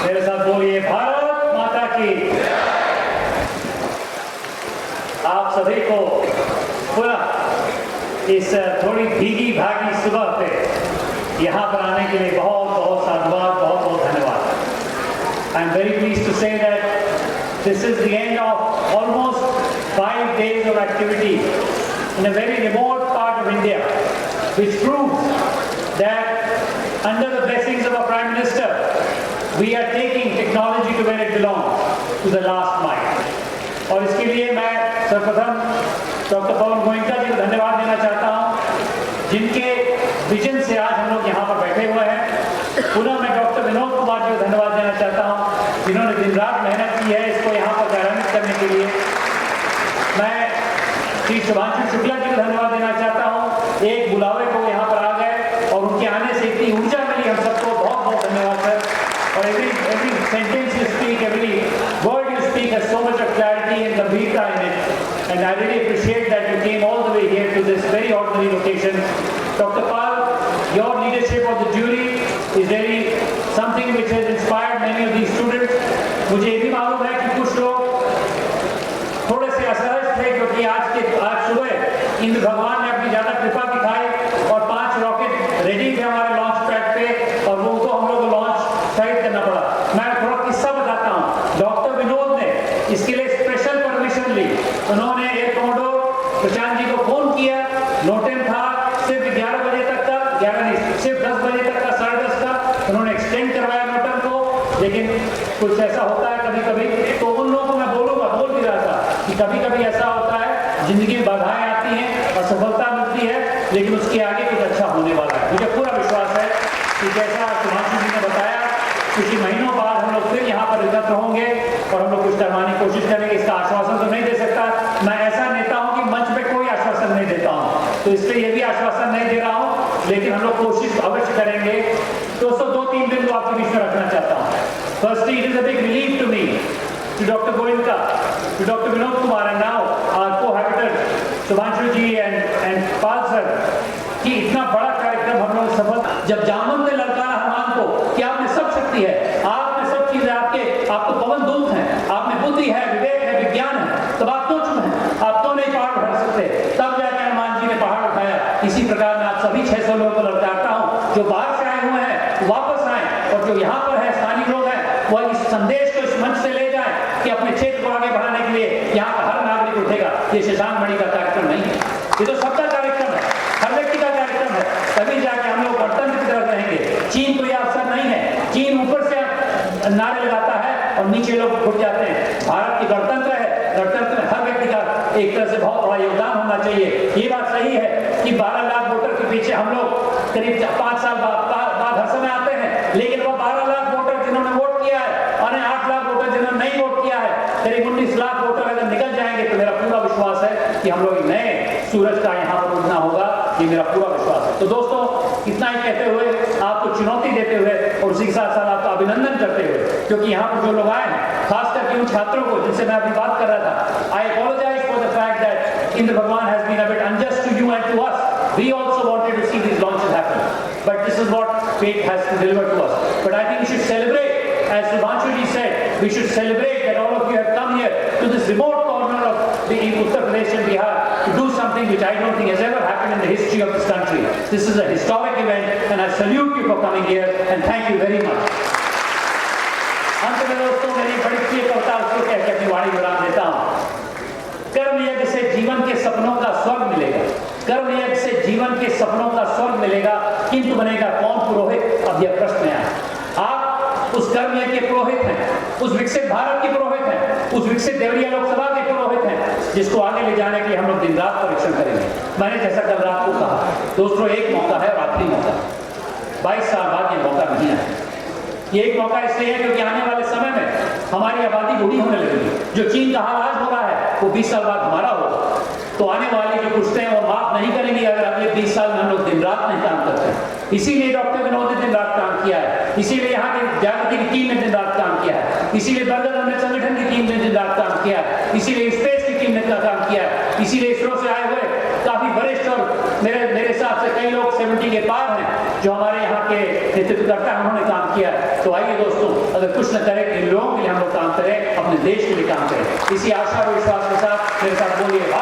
मेरे साथ बोलिए भारत माता की। आप सभी को पुनः इस थोड़ी भीगी भागी सुबह पे यहाँ पर आने के लिए बहुत बहुत साधुवाद, बहुत बहुत धन्यवाद। I am very pleased to say that this is the end of almost 5 days of activity in a very remote part of India, which proves that under the blessings of our Prime Minister, we are taking technology to where it belongs, to the last mile. और इसके लिए मैं सर्वप्रथम doctor Pawan Goenka जी को धन्यवाद देना चाहता हूँ, जिनके विजन से आज हम लोग यहाँ पर बैठे हुए हैं। पुनः मैं डॉक्टर विनोद कुमार जी को धन्यवाद देना चाहता हूँ, जिन्होंने दिन रात मेहनत की है इसको यहाँ पर कार्यान्वित करने के लिए। मैं श्री शुभांशु शुक्ला जी को धन्यवाद देना चाहता हूँ, एक बुलावे को यहाँ पर आ गए और उनके आने से इतनी ऊर्जा मिली हम सबको, बहुत बहुत धन्यवाद सर। और every sentence you speak, every word you speak has so much of clarity and gambhirta in it, and I really appreciate that you came all the way here to this very ordinary location. Dr. Pal, your leadership of the jury is really something which has inspired many of these students. मुझे ये भी मालूम है कि कुछ लोग थोड़े से असहज थे, क्योंकि आज सुबह इंद्र भगवान ने अपनी ज्यादा कृपा दिखाई और 5 रॉकेट रेडी थे हमारे लॉन्च पैड पे, और वो तो हम लोग को लॉन्च साइड करना पड़ा। मैं थोड़ा किस्सा बताता हूँ। डॉक्टर विनोद ने इसके लिए स्पेशल परमिशन ली। उन्होंने एयर कमोडोर प्रशांत जी को फोन किया, नोटेन था सिर्फ 11 बजे तक का, 11 नहीं सिर्फ 10 बजे तक का, 10:30 का। उन्होंने एक्सटेंड करवाया नोटन को, लेकिन कुछ ऐसा होता है कभी कभी, तो उन लोगों को मैं बोल भी रहा था कि कभी कभी ऐसा होता है, जिंदगी में बाधाएं आती हैं, असफलता मिलती है, लेकिन उसके आगे कुछ अच्छा होने वाला है। मुझे पूरा विश्वास है कि जैसा शुभांशु जी ने बताया, कुछ महीनों बाद हम लोग फिर यहाँ पर एकत्र होंगे और हम लोग कुछ करवाने की कोशिश करेंगे। इसका आश्वासन तो नहीं दे सकता, मैं ऐसा नेता हूँ कि मंच पे कोई आश्वासन नहीं देता हूँ, तो इसलिए ये भी आश्वासन नहीं दे रहा हूँ, लेकिन हम लोग कोशिश अवश्य करेंगे। दोस्तों, 2-3 बिंदु आपके बीच में रखना चाहता हूँ। Firstly, it is a big relief to me, to doctor Goenka, to doctor Vinod Kumar and now our cohabitate Shubhanshu ji and Pal sir, कि इतना बड़ा कार्यक्रम हम लोग सफल। जब जामन ने ललकारा हनुमान को कि आप में सब शक्ति है, आप में सब चीजें आपको पवन दूत हैं, आप में बुद्धि है, विवेक है, विज्ञान है, तब आप क्यों चुप हैं? आप तो नहीं पहाड़ उठा सकते, तब जाके हनुमान जी ने पहाड़ उठाया। इसी प्रकार मैं आप सभी 600 लोगों को ललकारता हूँ, जो बाहर से आए हुए हैं वापस आए, और जो यहाँ पर है स्थानीय लोग हैं, वह इस संदेश को इस मंच से ले जाए कि अपने क्षेत्र को आगे बढ़ाने के लिए यहाँ का हर नागरिक उठेगा। ये शशांक मणि का कार्यक्रम नहीं है, ये तो सबका कार्यक्रम है, हर व्यक्ति का कार्यक्रम है, तभी जाके हम लोग गणतंत्र की तरफ रहेंगे। चीन कोई अवसर नहीं है, चीन ऊपर से नारे लगाता है और नीचे लोग उठ जाते हैं। भारत की गणतंत्र है, गणतंत्र में हर व्यक्ति का एक तरह से बहुत बड़ा योगदान होना चाहिए। ये बात सही है कि 12 लाख वोटर के पीछे हम लोग करीब 5 साल बाद हर समय आते हैं, लेकिन वह 12 लाख वोटर जिन्होंने वोट किया है और 8 लाख वोटर जिन्होंने नहीं वोट किया है, करीब 19 लाख वोटर अगर निकल जाएंगे, तो मेरा पूरा विश्वास है कि हम लोग नए सूरज का यहाँ पर उठना होगा। ये मेरा पूरा विश्वास है। तो दोस्तों, इतना ही कहते हुए, आपको चुनौती देते हुए और उसी के साथ साथ आपका अभिनंदन करते हुए, क्योंकि यहाँ पर जो लोग आए हैं, खास करके उन छात्रों को जिनसे मैं अभी बात कर रहा था, I apologise for the fact that Indra Bhagwan has been a bit unjust to you and to us. We also wanted to see these launches happen, but this is what fate has to deliver to us. But I think we should celebrate, as Subhanshu ji said, we should celebrate that all of you have come here to this remote corner of the Uttar Pradesh and Bihar to do something which I don't think has ever happened in the history of this country. This is a historic event, and I salute you for coming here, and thank you very much. अंत में दोस्तों, मेरी बड़ी प्रिय कविता उसको कह के अपनी वाणी विराम देता हूँ। कर्म यज्ञ से जीवन के सपनों का स्वर्ग मिलेगा, कर्म यज्ञ से जीवन के सपनों का स्वर्ग मिलेगा, किंतु बनेगा कौन पुरोहित? अब यह प्रश्न है। आप उस कर्म यज्ञ के पुरोहित हैं, उस विकसित भारत के पुरोहित हैं, उस विकसित देवरिया लोकसभा के पुरोहित हैं, जिसको आगे ले जाने के लिए हम लोग दिन रात परीक्षण करेंगे। मैंने जैसा कल रात को कहा, दोस्तों, एक मौका है और आखिरी मौका। 22 साल बाद ये मौका नहीं आया। ये एक मौका इसलिए है क्योंकि आने वाले समय में हमारी आबादी बूढ़ी होने लगेगी। जो चीन का हाल आज हो रहा है, वो 20 साल बाद हमारा होगा। तो आने वाली जो पुश्तें हैं वो माफ नहीं करेंगी अगर अगले 20 साल में हम लोग दिन रात नहीं काम करते हैं। इसीलिए डॉक्टर विनोद ने दिन रात काम किया है, इसीलिए यहाँ की जागृति की टीम ने दिन रात काम किया है, इसीलिए बर्गर अमृत संगठन की टीम ने दिन रात काम किया है, इसीलिए स्पेस की टीम ने काम किया है, इसीलिए इसरो से आए हुए काफी वरिष्ठ और मेरे हिसाब से कई लोग 70 के पार हैं जो हमारे यहाँ के इत्तेफाक उन्होंने काम किया है। तो आइए दोस्तों, अगर कुछ न करें इन लोगों के लिए हम लोग काम करें, अपने देश के लिए काम करें। इसी आशा और विश्वास के साथ मेरे साथ बोलिए